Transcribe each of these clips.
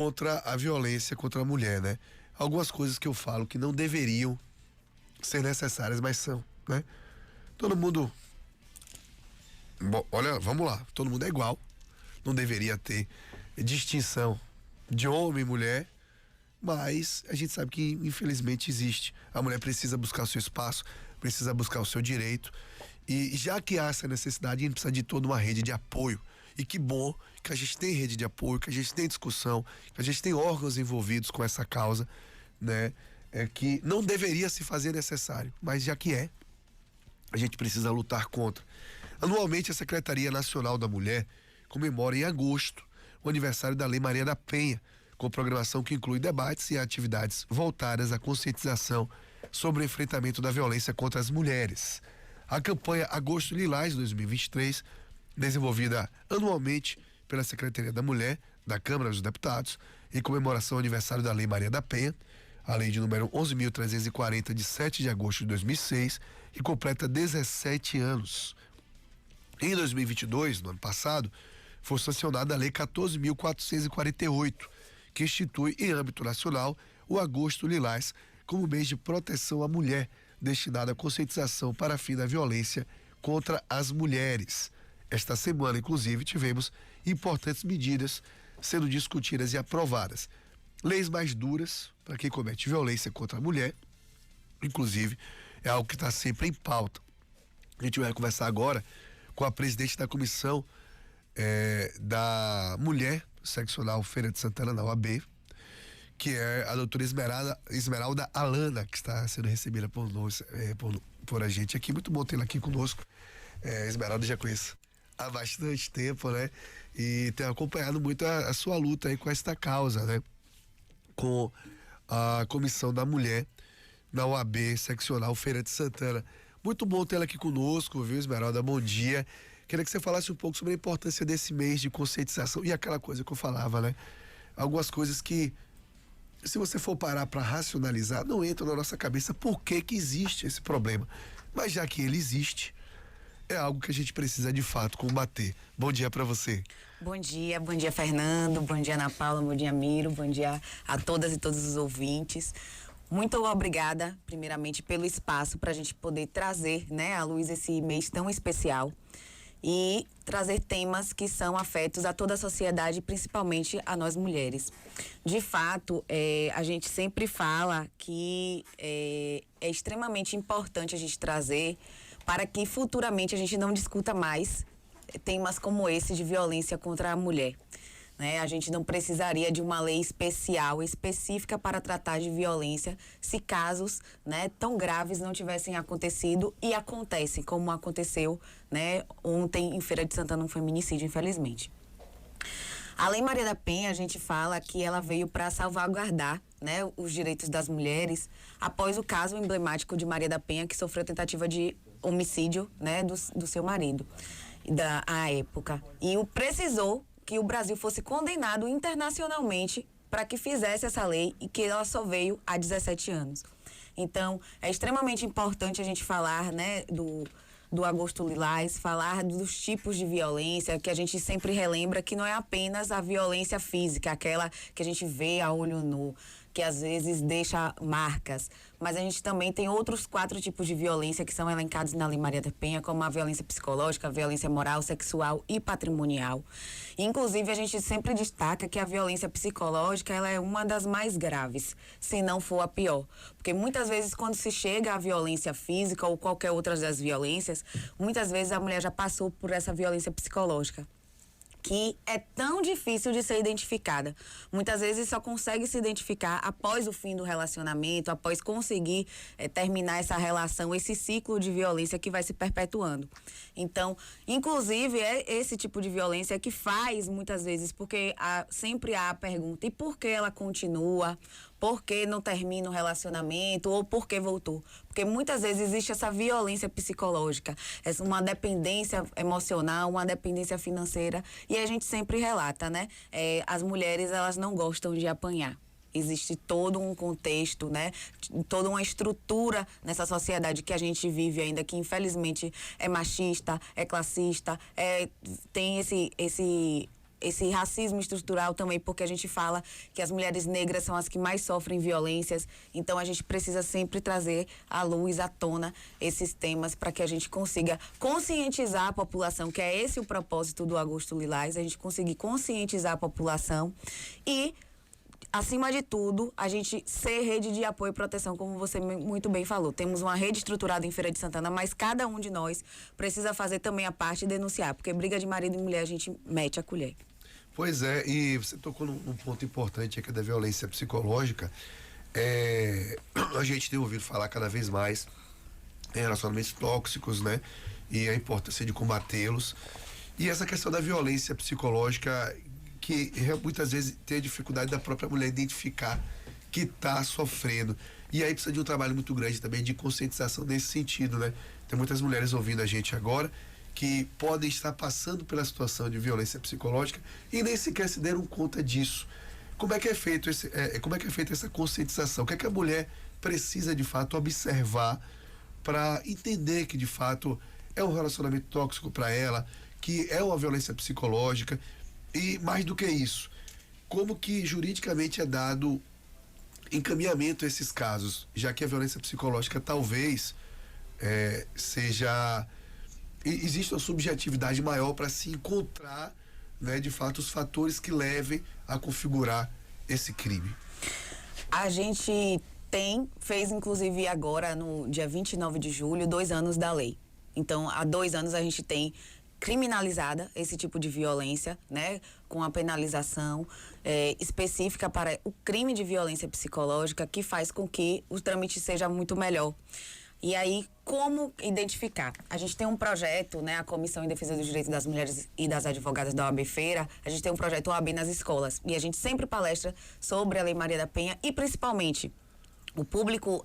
contra a violência contra a mulher, né? Algumas coisas que eu falo que não deveriam ser necessárias, mas são, né? Todo mundo, bom, olha, vamos lá, todo mundo é igual, não deveria ter distinção de homem e mulher, mas a gente sabe que infelizmente existe. A mulher precisa buscar o seu espaço, precisa buscar o seu direito, e já que há essa necessidade, a gente precisa de toda uma rede de apoio. E que bom que a gente tem rede de apoio, que a gente tem discussão, que a gente tem órgãos envolvidos com essa causa, né? É que não deveria se fazer necessário, mas já que é, a gente precisa lutar contra. Anualmente, a Secretaria Nacional da Mulher comemora em agosto o aniversário da Lei Maria da Penha, com programação que inclui debates e atividades voltadas à conscientização sobre o enfrentamento da violência contra as mulheres. A campanha Agosto Lilás 2023, desenvolvida anualmente pela Secretaria da Mulher da Câmara dos Deputados, em comemoração ao aniversário da Lei Maria da Penha, a lei de número 11.340, de 7 de agosto de 2006, que completa 17 anos. Em 2022, no ano passado, foi sancionada a Lei 14.448, que institui em âmbito nacional o Agosto Lilás como mês de proteção à mulher, destinado à conscientização para fim da violência contra as mulheres. Esta semana, inclusive, tivemos importantes medidas sendo discutidas e aprovadas. Leis mais duras para quem comete violência contra a mulher, inclusive, é algo que está sempre em pauta. A gente vai conversar agora com a presidente da comissão da Mulher Seccional Feira de Santana, na OAB, que é a doutora Esmeralda Alana, que está sendo recebida por nós, por a gente aqui. Muito bom tê-la aqui conosco. Esmeralda, já conheço há bastante tempo, né? E tem acompanhado muito a sua luta aí com esta causa, né? Com a Comissão da Mulher na OAB Seccional Feira de Santana. Muito bom tê-la aqui conosco, viu, Esmeralda? Bom dia. Queria que você falasse um pouco sobre a importância desse mês de conscientização e aquela coisa que eu falava, né? Algumas coisas que, se você for parar para racionalizar, não entram na nossa cabeça por que existe esse problema. Mas já que ele existe, é algo que a gente precisa de fato combater. Bom dia para você. Bom dia Fernando, bom dia Ana Paula, bom dia Miro, bom dia a todas e todos os ouvintes. Muito obrigada, primeiramente, pelo espaço para a gente poder trazer, né, à luz esse mês tão especial e trazer temas que são afetos a toda a sociedade, principalmente a nós mulheres. De fato, a gente sempre fala que é extremamente importante a gente trazer para que futuramente a gente não discuta mais temas como esse de violência contra a mulher. Né? A gente não precisaria de uma lei especial, específica para tratar de violência, se casos, né, tão graves não tivessem acontecido e acontecem, como aconteceu, né, ontem em Feira de Santana, um feminicídio, infelizmente. A Lei Maria da Penha, a gente fala que ela veio para salvaguardar, né, os direitos das mulheres após o caso emblemático de Maria da Penha, que sofreu tentativa de homicídio, né, do seu marido, à época. E precisou que o Brasil fosse condenado internacionalmente para que fizesse essa lei e que ela só veio há 17 anos. Então, é extremamente importante a gente falar, né, do Agosto Lilás, falar dos tipos de violência, que a gente sempre relembra que não é apenas a violência física, aquela que a gente vê a olho nu, que às vezes deixa marcas, mas a gente também tem outros 4 tipos de violência que são elencados na Lei Maria da Penha, como a violência psicológica, a violência moral, sexual e patrimonial. Inclusive, a gente sempre destaca que a violência psicológica, ela é uma das mais graves, se não for a pior. Porque muitas vezes, quando se chega à violência física ou qualquer outra das violências, muitas vezes a mulher já passou por essa violência psicológica, que é tão difícil de ser identificada. Muitas vezes só consegue se identificar após o fim do relacionamento, após conseguir terminar essa relação, esse ciclo de violência que vai se perpetuando. Então, inclusive, é esse tipo de violência que faz, muitas vezes, porque sempre há a pergunta, e por que ela continua? Por que não termina o relacionamento? Ou por que voltou? Porque muitas vezes existe essa violência psicológica, uma dependência emocional, uma dependência financeira, e a gente sempre relata, né? As mulheres, elas não gostam de apanhar. Existe todo um contexto, né? Toda uma estrutura nessa sociedade que a gente vive ainda, que infelizmente é machista, é classista, tem esse racismo estrutural também, porque a gente fala que as mulheres negras são as que mais sofrem violências. Então a gente precisa sempre trazer à luz, à tona, esses temas para que a gente consiga conscientizar a população, que é esse o propósito do Agosto Lilás, a gente conseguir conscientizar a população e, acima de tudo, a gente ser rede de apoio e proteção, como você muito bem falou. Temos uma rede estruturada em Feira de Santana, mas cada um de nós precisa fazer também a parte e denunciar, porque briga de marido e mulher a gente mete a colher. Pois é, e você tocou num ponto importante aqui da violência psicológica. A gente tem ouvido falar cada vez mais em relacionamentos tóxicos, né? E a importância de combatê-los. E essa questão da violência psicológica, que muitas vezes tem a dificuldade da própria mulher identificar que está sofrendo. E aí precisa de um trabalho muito grande também de conscientização nesse sentido, né? Tem muitas mulheres ouvindo a gente agora que podem estar passando pela situação de violência psicológica e nem sequer se deram conta disso. Como é que é feito feita essa conscientização? O que é que a mulher precisa de fato observar para entender que de fato é um relacionamento tóxico para ela, que é uma violência psicológica? E mais do que isso, como que juridicamente é dado encaminhamento a esses casos, já que a violência psicológica talvez existe uma subjetividade maior para se encontrar, né, de fato, os fatores que levem a configurar esse crime. A gente fez inclusive agora, no dia 29 de julho, 2 anos da lei. Então, há 2 anos a gente tem criminalizada esse tipo de violência, né, com a penalização específica para o crime de violência psicológica, que faz com que o trâmite seja muito melhor. E aí, como identificar? A gente tem um projeto, né, a Comissão em Defesa dos Direitos das Mulheres e das Advogadas da OAB Feira, a gente tem um projeto OAB nas escolas, e a gente sempre palestra sobre a Lei Maria da Penha e, principalmente, o público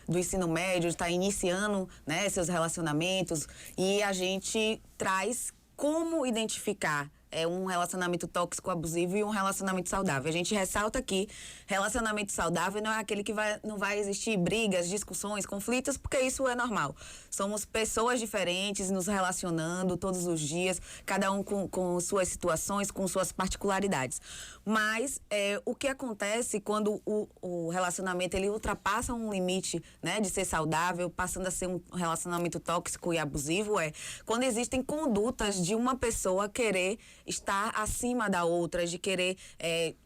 do ensino médio está iniciando, né, seus relacionamentos, e a gente traz como identificar um relacionamento tóxico, abusivo e um relacionamento saudável. A gente ressalta que relacionamento saudável não é aquele que não vai existir brigas, discussões, conflitos, porque isso é normal. Somos pessoas diferentes, nos relacionando todos os dias, cada um com suas situações, com suas particularidades. Mas o que acontece quando o relacionamento ele ultrapassa um limite, né, de ser saudável, passando a ser um relacionamento tóxico e abusivo, quando existem condutas de uma pessoa querer estar acima da outra, de querer,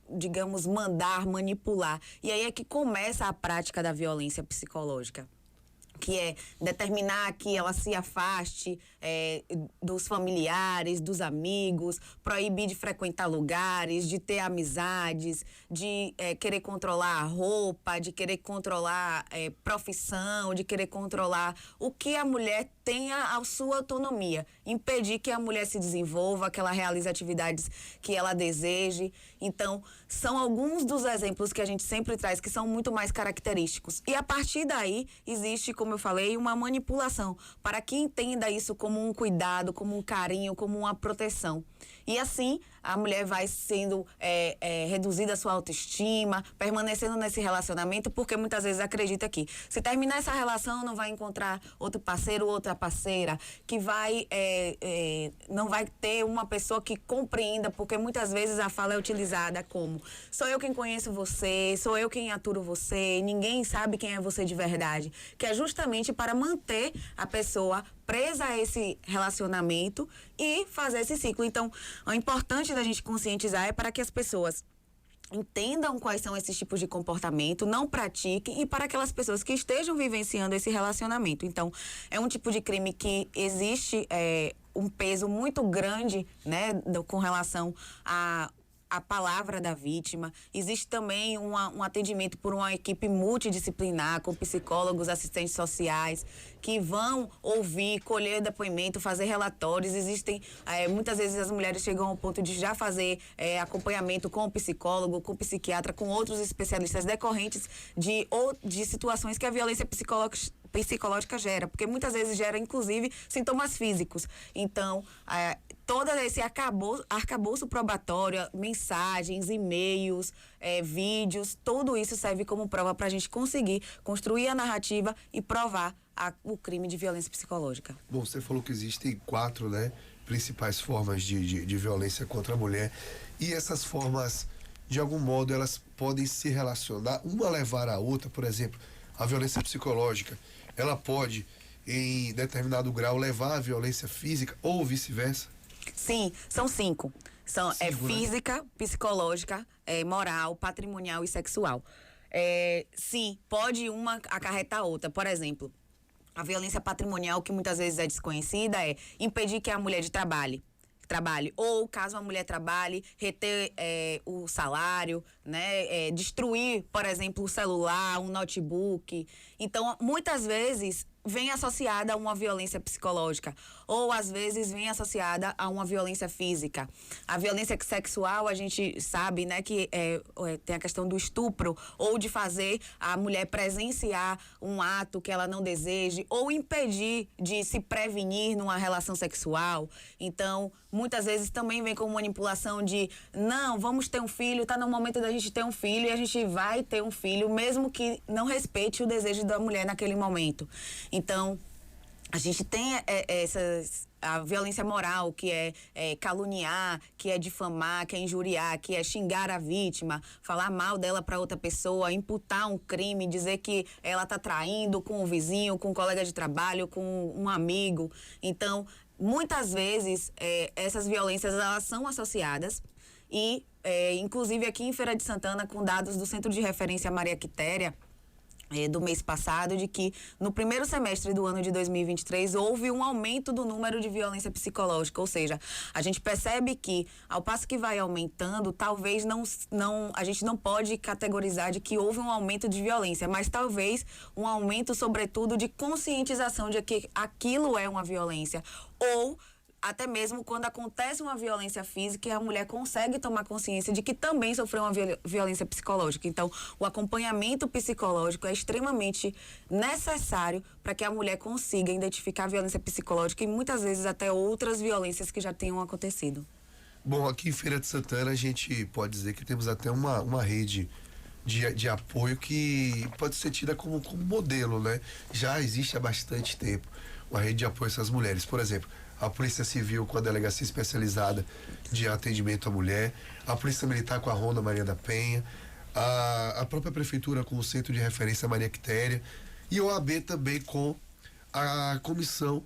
digamos, mandar, manipular. E aí é que começa a prática da violência psicológica, que é determinar que ela se afaste dos familiares, dos amigos, proibir de frequentar lugares, de ter amizades, de querer controlar a roupa, de querer controlar profissão, de querer controlar o que a mulher tenha a sua autonomia, impedir que a mulher se desenvolva, que ela realize atividades que ela deseje. Então, são alguns dos exemplos que a gente sempre traz que são muito mais característicos. E a partir daí, existe, como eu falei, uma manipulação para que entenda isso como um cuidado, como um carinho, como uma proteção. E assim, a mulher vai sendo reduzida a sua autoestima, permanecendo nesse relacionamento, porque muitas vezes acredita que se terminar essa relação não vai encontrar outro parceiro, outra parceira, que não vai ter uma pessoa que compreenda, porque muitas vezes a fala é utilizada como: sou eu quem conheço você, sou eu quem aturo você, ninguém sabe quem é você de verdade, que é justamente para manter a pessoa presa a esse relacionamento e fazer esse ciclo. Então, o importante da gente conscientizar é para que as pessoas entendam quais são esses tipos de comportamento, não pratiquem, e para aquelas pessoas que estejam vivenciando esse relacionamento. Então, é um tipo de crime que existe um peso muito grande, né, com relação a palavra da vítima. Existe também um atendimento por uma equipe multidisciplinar, com psicólogos, assistentes sociais, que vão ouvir, colher depoimento, fazer relatórios. Existem, muitas vezes as mulheres chegam ao ponto de já fazer acompanhamento com o psicólogo, com o psiquiatra, com outros especialistas decorrentes de situações que a violência psicológica gera, porque muitas vezes gera, inclusive, sintomas físicos. Então, todo esse arcabouço probatório, mensagens, e-mails, vídeos, tudo isso serve como prova para a gente conseguir construir a narrativa e provar o crime de violência psicológica. Bom, você falou que existem 4, né, principais formas de violência contra a mulher. E essas formas, de algum modo, elas podem se relacionar, uma levar a outra. Por exemplo, a violência psicológica, ela pode, em determinado grau, levar à violência física ou vice-versa? Sim, são 5. São Cinco, né? física, psicológica, moral, patrimonial e sexual. Sim, pode uma acarretar a outra. Por exemplo, a violência patrimonial, que muitas vezes é desconhecida, é impedir que a mulher trabalhe, ou caso a mulher trabalhe, reter o salário, né, destruir, por exemplo, o celular, um notebook. Então, muitas vezes vem associada a uma violência psicológica, ou às vezes vem associada a uma violência física. A violência sexual, a gente sabe, né, que tem a questão do estupro, ou de fazer a mulher presenciar um ato que ela não deseje, ou impedir de se prevenir numa relação sexual. Então, muitas vezes também vem com manipulação de, não, vamos ter um filho, tá no momento da gente ter um filho e a gente vai ter um filho, mesmo que não respeite o desejo da mulher naquele momento. Então, a gente tem a violência moral, que é caluniar, que é difamar, que é injuriar, que é xingar a vítima, falar mal dela para outra pessoa, imputar um crime, dizer que ela está traindo com o vizinho, com um colega de trabalho, com um amigo. Então, muitas vezes, essas violências, elas são associadas e, inclusive aqui em Feira de Santana, com dados do Centro de Referência Maria Quitéria, do mês passado, de que no primeiro semestre do ano de 2023 houve um aumento do número de violência psicológica, ou seja, a gente percebe que ao passo que vai aumentando, talvez a gente não pode categorizar de que houve um aumento de violência, mas talvez um aumento, sobretudo, de conscientização de que aquilo é uma violência, ou até mesmo quando acontece uma violência física, a mulher consegue tomar consciência de que também sofreu uma violência psicológica. Então, o acompanhamento psicológico é extremamente necessário para que a mulher consiga identificar a violência psicológica e muitas vezes até outras violências que já tenham acontecido. Bom, aqui em Feira de Santana a gente pode dizer que temos até uma rede de apoio que pode ser tida como modelo, né? Já existe há bastante tempo uma rede de apoio a essas mulheres. Por exemplo, a Polícia Civil com a Delegacia Especializada de Atendimento à Mulher, a Polícia Militar com a Ronda Maria da Penha, a própria Prefeitura com o Centro de Referência Maria Quitéria e a OAB também com a Comissão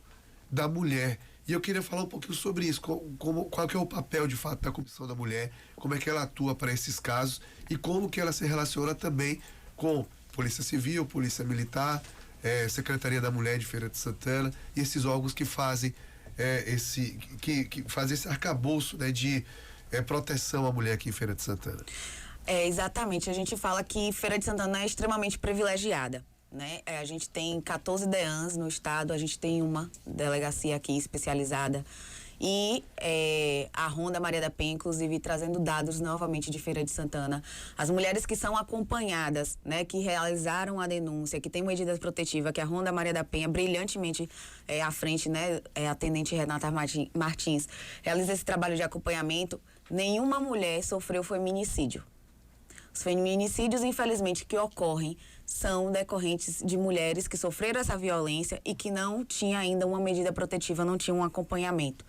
da Mulher. E eu queria falar um pouquinho sobre isso, qual que é o papel de fato da Comissão da Mulher, como é que ela atua para esses casos e como que ela se relaciona também com Polícia Civil, Polícia Militar, Secretaria da Mulher de Feira de Santana e esses órgãos que fazem que fazem esse arcabouço, né, de proteção à mulher aqui em Feira de Santana. Exatamente. A gente fala que Feira de Santana é extremamente privilegiada, né? A gente tem 14 DEANs no estado, a gente tem uma delegacia aqui especializada e a Ronda Maria da Penha, inclusive, trazendo dados novamente de Feira de Santana. As mulheres que são acompanhadas, né, que realizaram a denúncia, que tem medidas protetivas, que a Ronda Maria da Penha, brilhantemente à frente, né, a tenente Renata Martins, realiza esse trabalho de acompanhamento, nenhuma mulher sofreu feminicídio. Os feminicídios, infelizmente, que ocorrem são decorrentes de mulheres que sofreram essa violência e que não tinha ainda uma medida protetiva, não tinha um acompanhamento.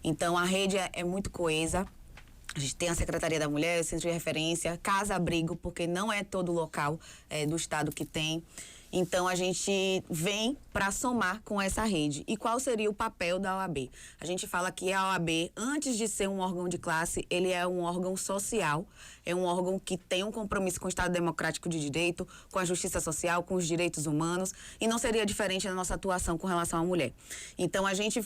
Então, a rede é muito coesa. A gente tem a Secretaria da Mulher, o Centro de Referência, Casa-Abrigo, porque não é todo local do estado que tem. Então, a gente vem para somar com essa rede. E qual seria o papel da OAB? A gente fala que a OAB, antes de ser um órgão de classe, ele é um órgão social, é um órgão que tem um compromisso com o Estado Democrático de Direito, com a justiça social, com os direitos humanos, e não seria diferente na nossa atuação com relação à mulher. Então, a gente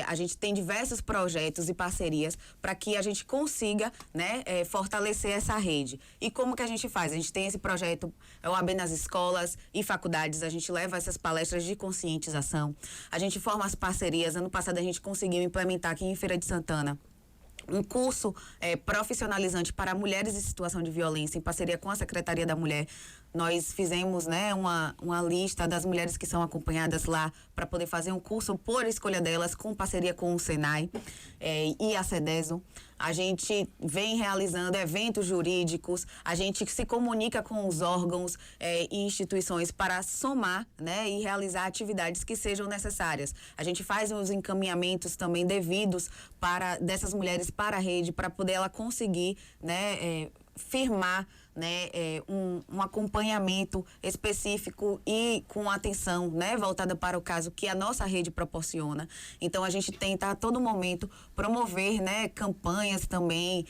a gente tem diversos projetos e parcerias para que a gente consiga, né, fortalecer essa rede. E como que a gente faz? A gente tem esse projeto OAB nas escolas e faculdades, a gente leva essas palestras de conscientização, a gente forma as parcerias. Ano passado a gente conseguiu implementar aqui em Feira de Santana um curso profissionalizante para mulheres em situação de violência, em parceria com a Secretaria da Mulher. Nós fizemos, né, uma lista das mulheres que são acompanhadas lá para poder fazer um curso por escolha delas, com parceria com o Senai e a CEDESO. a gente vem realizando eventos jurídicos, a gente se comunica com os órgãos e instituições para somar, né, e realizar atividades que sejam necessárias. A gente faz os encaminhamentos também devidos dessas mulheres para a rede, para poder ela conseguir, né, firmar, né, um acompanhamento específico e com atenção, né, voltada para o caso que a nossa rede proporciona. Então a gente tenta a todo momento promover, né, campanhas também.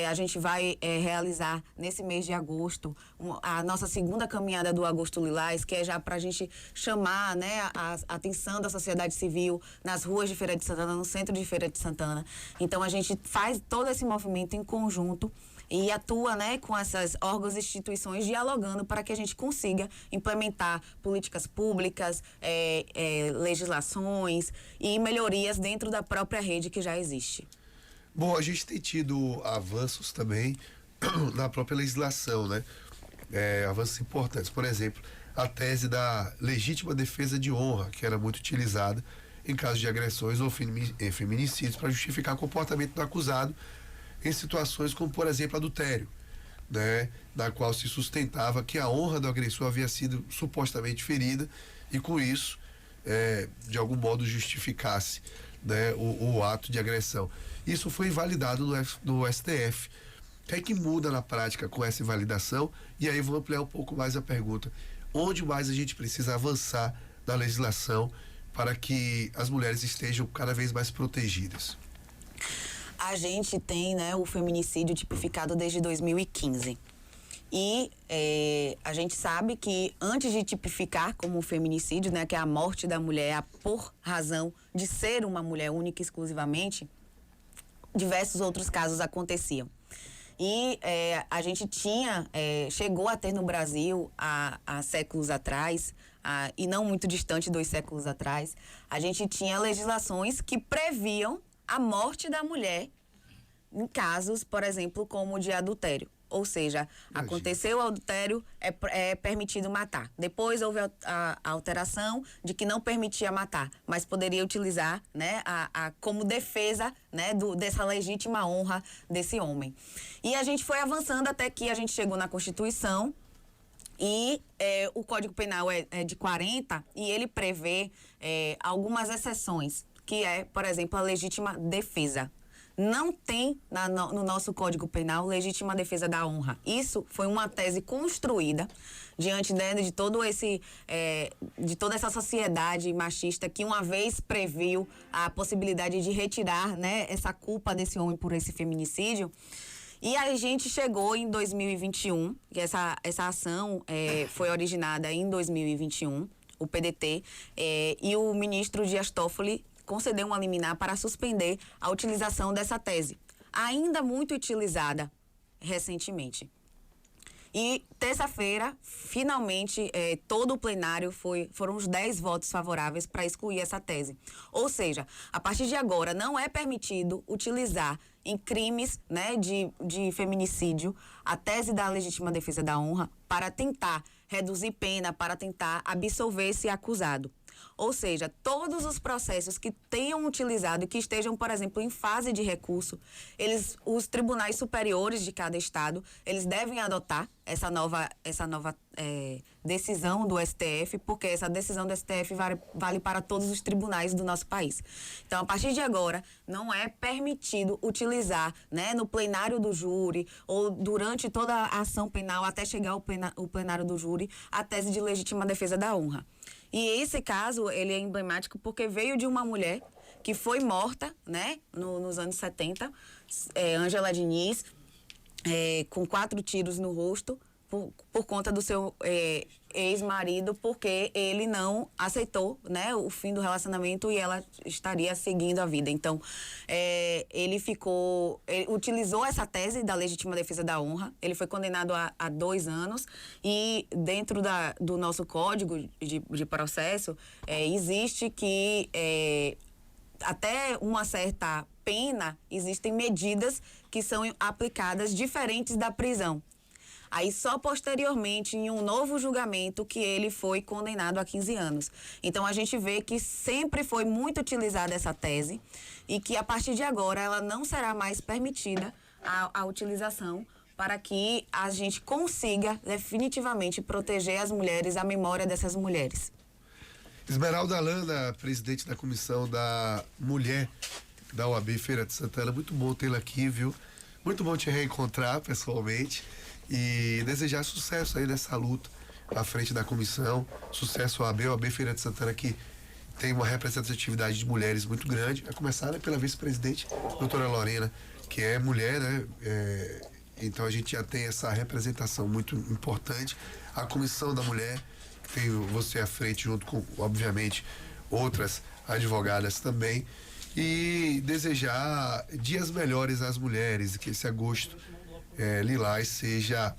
A gente vai realizar nesse mês de agosto a nossa segunda caminhada do Agosto Lilás, que é já para a gente chamar, né, a atenção da sociedade civil nas ruas de Feira de Santana, no centro de Feira de Santana. Então a gente faz todo esse movimento em conjunto e atua, né, com essas órgãos e instituições dialogando para que a gente consiga implementar políticas públicas, legislações e melhorias dentro da própria rede que já existe. Bom, a gente tem tido avanços também na própria legislação, né? Avanços importantes. Por exemplo, a tese da legítima defesa de honra, que era muito utilizada em casos de agressões ou feminicídios para justificar o comportamento do acusado em situações como, por exemplo, adultério, né, na qual se sustentava que a honra do agressor havia sido supostamente ferida e, com isso, de algum modo justificasse, né, o ato de agressão. Isso foi invalidado no STF. O que é que muda na prática com essa invalidação? E aí vou ampliar um pouco mais a pergunta. Onde mais a gente precisa avançar na legislação para que as mulheres estejam cada vez mais protegidas? A gente tem, né, o feminicídio tipificado desde 2015. E a gente sabe que antes de tipificar como um feminicídio, né, que é a morte da mulher por razão de ser uma mulher única e exclusivamente, diversos outros casos aconteciam. E a gente chegou a ter no Brasil há séculos atrás, e não muito distante, 2 séculos atrás, a gente tinha legislações que previam a morte da mulher em casos, por exemplo, como o de adultério. Ou seja, aconteceu o adultério, é permitido matar. Depois houve a alteração de que não permitia matar, mas poderia utilizar, né, como defesa, né, dessa legítima honra desse homem. E a gente foi avançando até que a gente chegou na Constituição e o Código Penal é de 40 e ele prevê algumas exceções, que é, por exemplo, a legítima defesa. Não tem no nosso Código Penal legítima defesa da honra. Isso foi uma tese construída diante de todo de toda essa sociedade machista que uma vez previu a possibilidade de retirar, né, essa culpa desse homem por esse feminicídio. E a gente chegou em 2021, que essa ação foi originada em 2021, o PDT, e o ministro Dias Toffoli concedeu uma liminar para suspender a utilização dessa tese, ainda muito utilizada recentemente. E terça-feira, finalmente, todo o plenário foram os 10 votos favoráveis para excluir essa tese. Ou seja, a partir de agora não é permitido utilizar em crimes, né, de feminicídio a tese da legítima defesa da honra para tentar reduzir pena, para tentar absolver esse acusado. Ou seja, todos os processos que tenham utilizado e que estejam, por exemplo, em fase de recurso, os tribunais superiores de cada estado, eles devem adotar essa nova decisão do STF, porque essa decisão do STF vale para todos os tribunais do nosso país. Então, a partir de agora, não é permitido utilizar, né, no plenário do júri ou durante toda a ação penal, até chegar ao plenário do júri, a tese de legítima defesa da honra. E esse caso, ele é emblemático porque veio de uma mulher que foi morta, né, nos anos 70, Ângela Diniz, com 4 tiros no rosto, por conta do seu ex-marido, porque ele não aceitou, né, o fim do relacionamento e ela estaria seguindo a vida. Então, ele utilizou essa tese da legítima defesa da honra, ele foi condenado a 2 anos e dentro do nosso código de processo, existe que até uma certa pena, existem medidas que são aplicadas diferentes da prisão. Aí só posteriormente, em um novo julgamento, que ele foi condenado a 15 anos. Então a gente vê que sempre foi muito utilizada essa tese e que a partir de agora ela não será mais permitida a utilização para que a gente consiga definitivamente proteger as mulheres, a memória dessas mulheres. Esmeralda Alana, presidente da Comissão da Mulher da OAB Feira de Santana, muito bom tê-la aqui, viu? Muito bom te reencontrar pessoalmente e desejar sucesso aí nessa luta à frente da comissão, sucesso à OAB Feira de Santana, que tem uma representatividade de mulheres muito grande, a começar, né, pela vice-presidente, doutora Lorena, que é mulher, né? Então a gente já tem essa representação muito importante. A Comissão da Mulher, que tem você à frente, junto com, obviamente, outras advogadas também. E desejar dias melhores às mulheres, que esse agosto lilás seja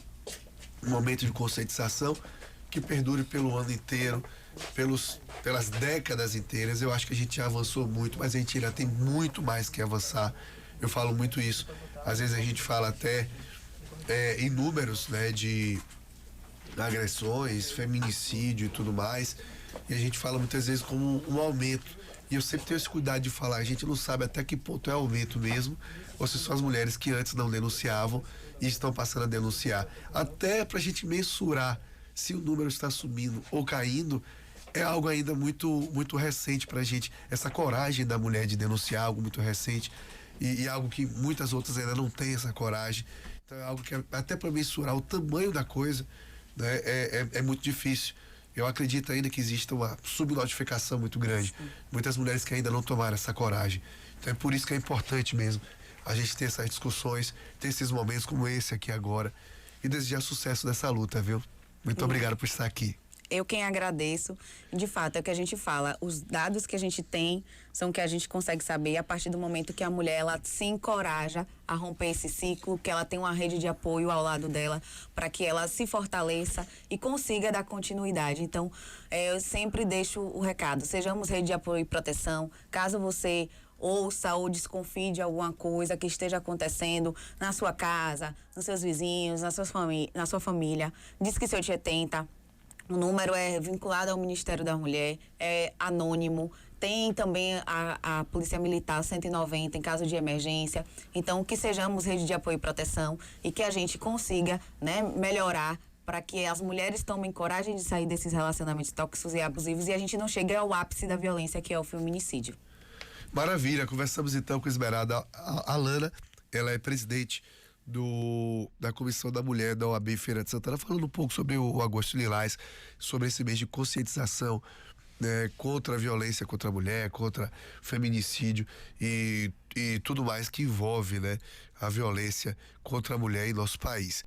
um momento de conscientização que perdure pelo ano inteiro, pelas décadas inteiras. Eu acho que a gente já avançou muito, mas a gente ainda tem muito mais que avançar. Eu falo muito isso. Às vezes a gente fala até em números, né, de agressões, feminicídio e tudo mais, e a gente fala muitas vezes como um aumento. E eu sempre tenho esse cuidado de falar, a gente não sabe até que ponto é aumento mesmo, ou se são as mulheres que antes não denunciavam e estão passando a denunciar. Até pra gente mensurar se o número está subindo ou caindo, é algo ainda muito, muito recente pra gente. Essa coragem da mulher de denunciar, algo muito recente, e algo que muitas outras ainda não têm essa coragem. Então é algo que até para mensurar o tamanho da coisa, né, é muito difícil. Eu acredito ainda que exista uma subnotificação muito grande. Sim. Muitas mulheres que ainda não tomaram essa coragem. Então é por isso que é importante mesmo a gente ter essas discussões, ter esses momentos como esse aqui agora e desejar sucesso nessa luta, viu? Muito obrigado por estar aqui. Eu quem agradeço. De fato, é o que a gente fala. Os dados que a gente tem são que a gente consegue saber a partir do momento que a mulher ela se encoraja a romper esse ciclo, que ela tem uma rede de apoio ao lado dela para que ela se fortaleça e consiga dar continuidade. Então, eu sempre deixo o recado. Sejamos rede de apoio e proteção. Caso você ouça ou desconfie de alguma coisa que esteja acontecendo na sua casa, nos seus vizinhos, na sua família, diz que seu Tia tenta. O número é vinculado ao Ministério da Mulher, é anônimo, tem também a Polícia Militar 190 em caso de emergência. Então, que sejamos rede de apoio e proteção e que a gente consiga, né, melhorar para que as mulheres tomem coragem de sair desses relacionamentos tóxicos e abusivos e a gente não chegue ao ápice da violência, que é o feminicídio. Maravilha, conversamos então com a Esmeralda Alana, ela é presidente da Comissão da Mulher da OAB Feira de Santana, falando um pouco sobre o Agosto Lilás, sobre esse mês de conscientização, né, contra a violência contra a mulher, contra feminicídio e tudo mais que envolve, né, a violência contra a mulher em nosso país.